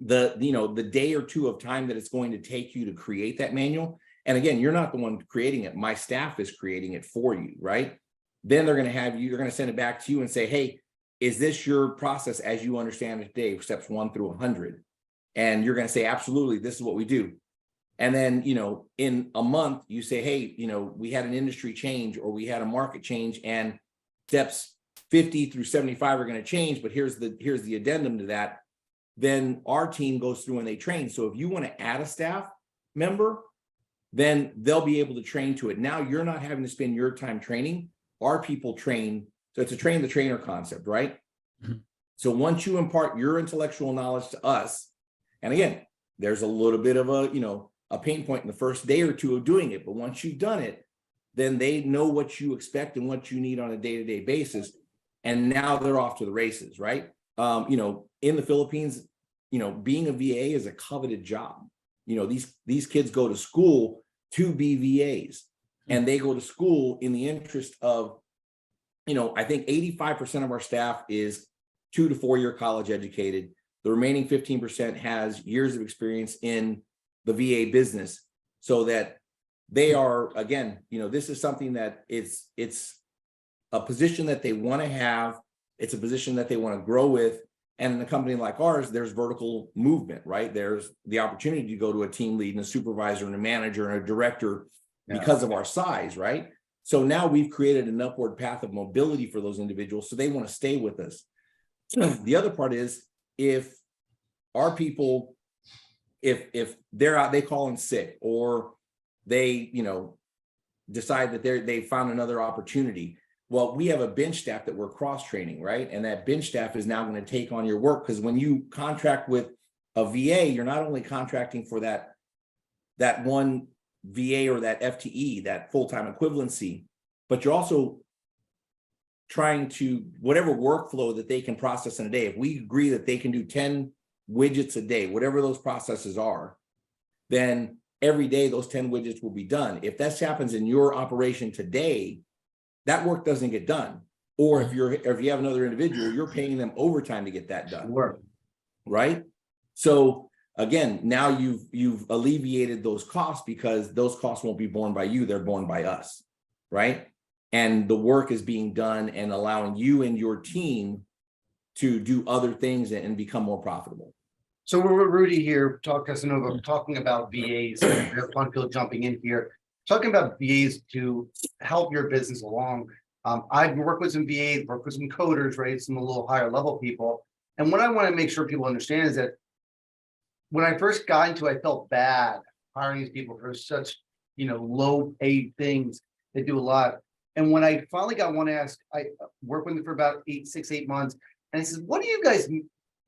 the day or two of time that it's going to take you to create that manual. And again, you're not the one creating it. My staff is creating it for you, right? Then they're going to have you, they're going to send it back to you and say, hey, is this your process as you understand it today, steps 1 through 100? And you're going to say, absolutely, this is what we do. And then, in a month, you say, hey, we had an industry change or we had a market change and steps 50 through 75 are going to change, but here's the addendum to that. Then our team goes through and they train. So if you want to add a staff member, then they'll be able to train to it. Now you're not having to spend your time training. Our people train. So it's a train the trainer concept, right? Mm-hmm. So once you impart your intellectual knowledge to us, and again, there's a little bit of a pain point in the first day or two of doing it, but once you've done it, then they know what you expect and what you need on a day-to-day basis. And now they're off to the races, right? In the Philippines, being a VA is a coveted job. These kids go to school to be VAs, and they go to school in the interest of, I think 85% of our staff is 2 to 4 year college educated. The remaining 15% has years of experience in the VA business, so that they are, again, this is something that it's a position that they want to have. It's a position that they want to grow with. And in a company like ours, there's vertical movement, right? There's the opportunity to go to a team lead and a supervisor and a manager and a director because of our size, right? So now we've created an upward path of mobility for those individuals, so they want to stay with us. The other part is, if our people, if they're out, they call in sick, or they, decide that they found another opportunity. Well, we have a bench staff that we're cross-training, right? And that bench staff is now going to take on your work, because when you contract with a VA, you're not only contracting for that one VA or that FTE, that full-time equivalency, but you're also trying to, whatever workflow that they can process in a day, if we agree that they can do 10 widgets a day, whatever those processes are, then every day those 10 widgets will be done. If that happens in your operation today, that work doesn't get done. Or if you have another individual, you're paying them overtime to get that done. Sure. Right? So again, now you've alleviated those costs, because those costs won't be borne by you, they're borne by us, right? And the work is being done and allowing you and your team to do other things and become more profitable. So we're Rudy here, Casanova, talking about VAs. We have fun people jumping in here, talking about VAs to help your business along. I've worked with some VAs, worked with some coders, right? Some a little higher level people. And what I want to make sure people understand is that when I first got into it, I felt bad hiring these people for such, low paid things. They do a lot. And when I finally got one ask, I worked with them for about 8 months. And he says, what do you guys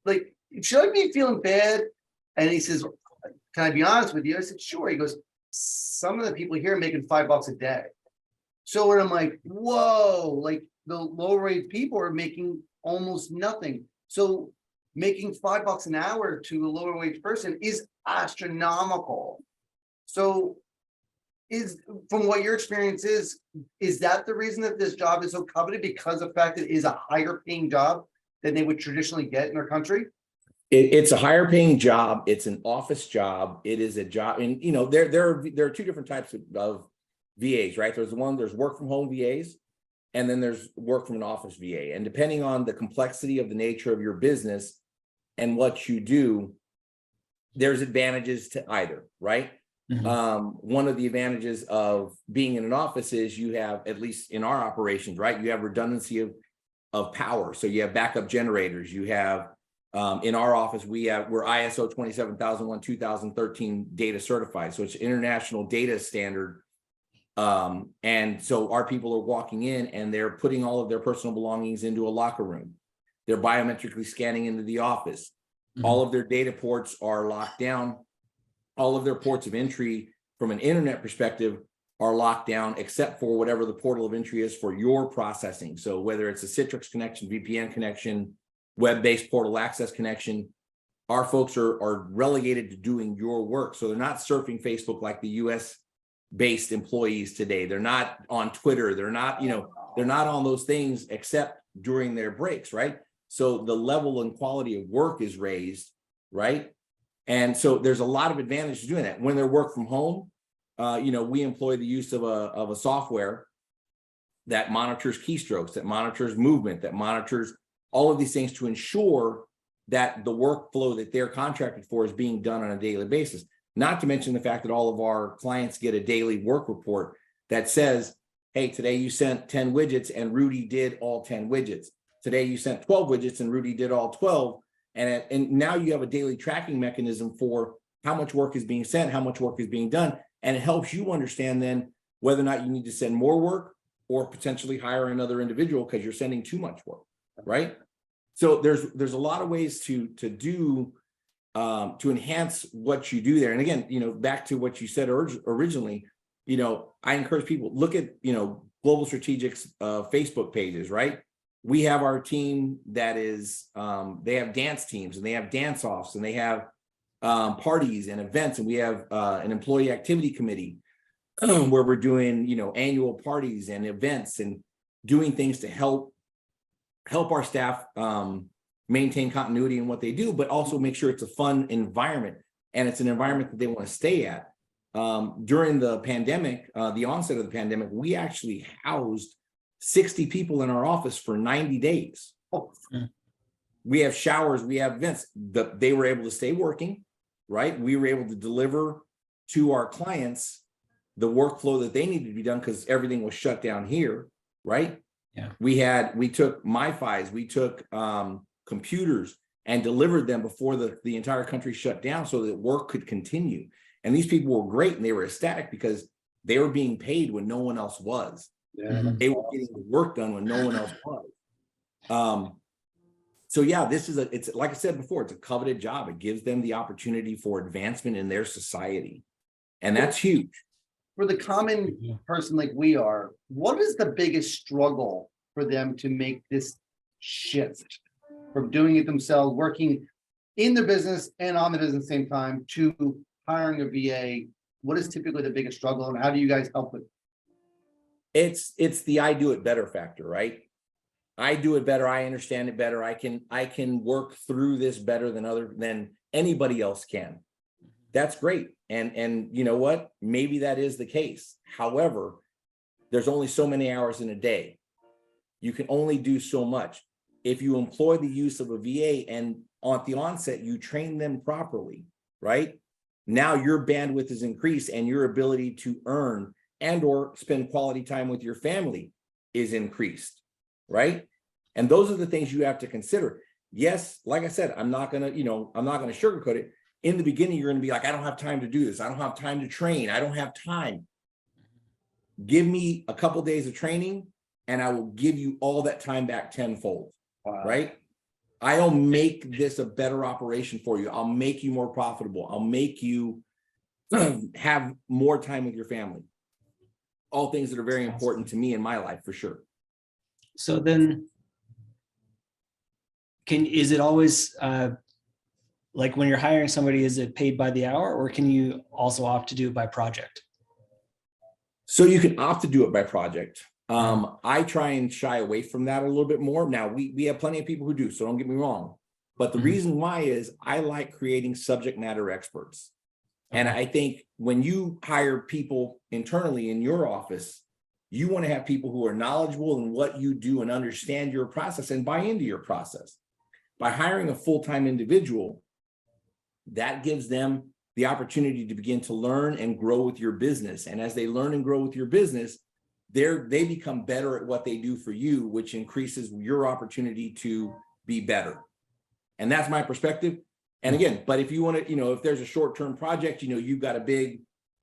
like? Should I be feeling bad? And he says, can I be honest with you? I said, sure. He goes, some of the people here are making $5 a day. So when I'm like, whoa, like the low rate people are making almost nothing. So making $5 an hour to a lower wage person is astronomical. So from what your experience is that the reason that this job is so coveted, because of the fact that it is a higher paying job than they would traditionally get in their country? It's a higher paying job. It's an office job. It is a job. And, there are two different types of VAs, right? There's work from home VAs, and then there's work from an office VA. And depending on the complexity of the nature of your business and what you do, there's advantages to either, right? Mm-hmm. One of the advantages of being in an office is you have, at least in our operations, right? You have redundancy of power. So you have backup generators. You have, in our office, we're ISO 27001 2013 data certified. So it's international data standard. And so our people are walking in and they're putting all of their personal belongings into a locker room. They're biometrically scanning into the office. Mm-hmm. All of their data ports are locked down. All of their ports of entry from an internet perspective are locked down, except for whatever the portal of entry is for your processing. So whether it's a Citrix connection, VPN connection, web-based portal access connection, our folks are relegated to doing your work. So they're not surfing Facebook like the US-based employees today. They're not on Twitter. They're not on those things except during their breaks, right? So the level and quality of work is raised, right? And so there's a lot of advantage to doing that. When they're work from home, we employ the use of a software that monitors keystrokes, that monitors movement, that monitors all of these things to ensure that the workflow that they're contracted for is being done on a daily basis. Not to mention the fact that all of our clients get a daily work report that says, hey, today you sent 10 widgets and Rudy did all 10 widgets. Today you sent 12 widgets and Rudy did all 12. And now you have a daily tracking mechanism for how much work is being sent, how much work is being done. And it helps you understand then whether or not you need to send more work or potentially hire another individual because you're sending too much work, right? So there's a lot of ways to do to enhance what you do there. And again, back to what you said originally, I encourage people, look at, Global Strategic's Facebook pages, right? We have our team that is, they have dance teams and they have dance offs and they have parties and events. And we have an employee activity committee where we're doing, annual parties and events and doing things to help our staff maintain continuity in what they do, but also make sure it's a fun environment and it's an environment that they want to stay at. During the pandemic, the onset of the pandemic, we actually housed 60 people in our office for 90 days. We have showers, we have events. They were able to stay working, right? We were able to deliver to our clients the workflow that they needed to be done because everything was shut down here, right? Yeah. We took MiFis, we took computers and delivered them before the entire country shut down so that work could continue. And these people were great and they were ecstatic because they were being paid when no one else was. Yeah. They were getting the work done when no one else was. So yeah, it's like I said before, it's a coveted job. It gives them the opportunity for advancement in their society. And that's huge. For the common person like we are, what is the biggest struggle for them to make this shift from doing it themselves, working in the business and on the business at the same time, to hiring a VA? What is typically the biggest struggle and how do you guys help with it? It's the I do it better factor, right? I do it better. I understand it better. I can work through this better than anybody else can. That's great. And you know what? Maybe that is the case. However, there's only so many hours in a day. You can only do so much. If you employ the use of a VA and at the onset, you train them properly, right? Now your bandwidth is increased and your ability to earn and or spend quality time with your family is increased, right? And those are the things you have to consider. Yes, like I said, I'm not gonna sugarcoat it. In the beginning, you're gonna be like, I don't have time to do this. I don't have time to train. I don't have time. Give me a couple days of training and I will give you all that time back tenfold, right? I'll make this a better operation for you. I'll make you more profitable. I'll make you have more time with your family. All things that are very important to me in my life, for sure. So then, is it always like when you're hiring somebody, is it paid by the hour, or can you also opt to do it by project? So you can opt to do it by project. I try and shy away from that a little bit more. Now we have plenty of people who do, so don't get me wrong. But the reason why is I like creating subject matter experts. And I think when you hire people internally in your office, you want to have people who are knowledgeable in what you do and understand your process and buy into your process. By hiring a full-time individual, that gives them the opportunity to begin to learn and grow with your business. And as they learn and grow with your business, they become better at what they do for you, which increases your opportunity to be better. And that's my perspective. And again, but if you want to, if there's a short-term project, you've got a big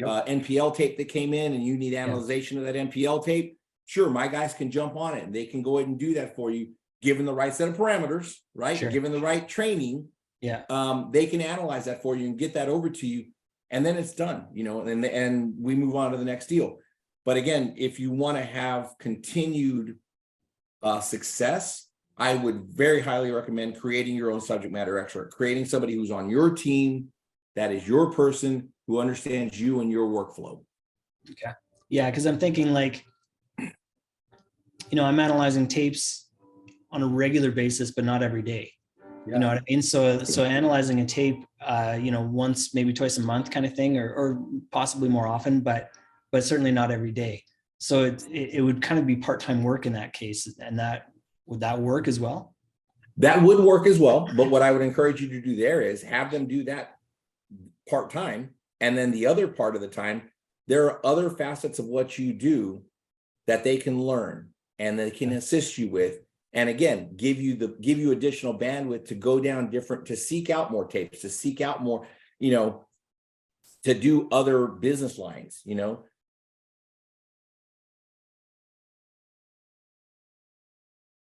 NPL tape that came in and you need analyzation of that NPL tape, sure, my guys can jump on it and they can go ahead and do that for you, given the right set of parameters, right? Sure. Given the right training, they can analyze that for you and get that over to you. And then it's done, and we move on to the next deal. But again, if you want to have continued success, I would very highly recommend creating your own subject matter expert, creating somebody who's on your team, that is your person, who understands you and your workflow. Okay. Yeah, because I'm thinking like, I'm analyzing tapes on a regular basis, but not every day. You know what I mean? So analyzing a tape once, maybe twice a month kind of thing, or possibly more often, but certainly not every day. So it would kind of be part-time work in that case. And would that work as well? That would work as well. But what I would encourage you to do there is have them do that part-time. And then the other part of the time, there are other facets of what you do that they can learn and they can assist you with. And again, give you additional bandwidth to go down to seek out more tapes, to seek out more, to do other business lines,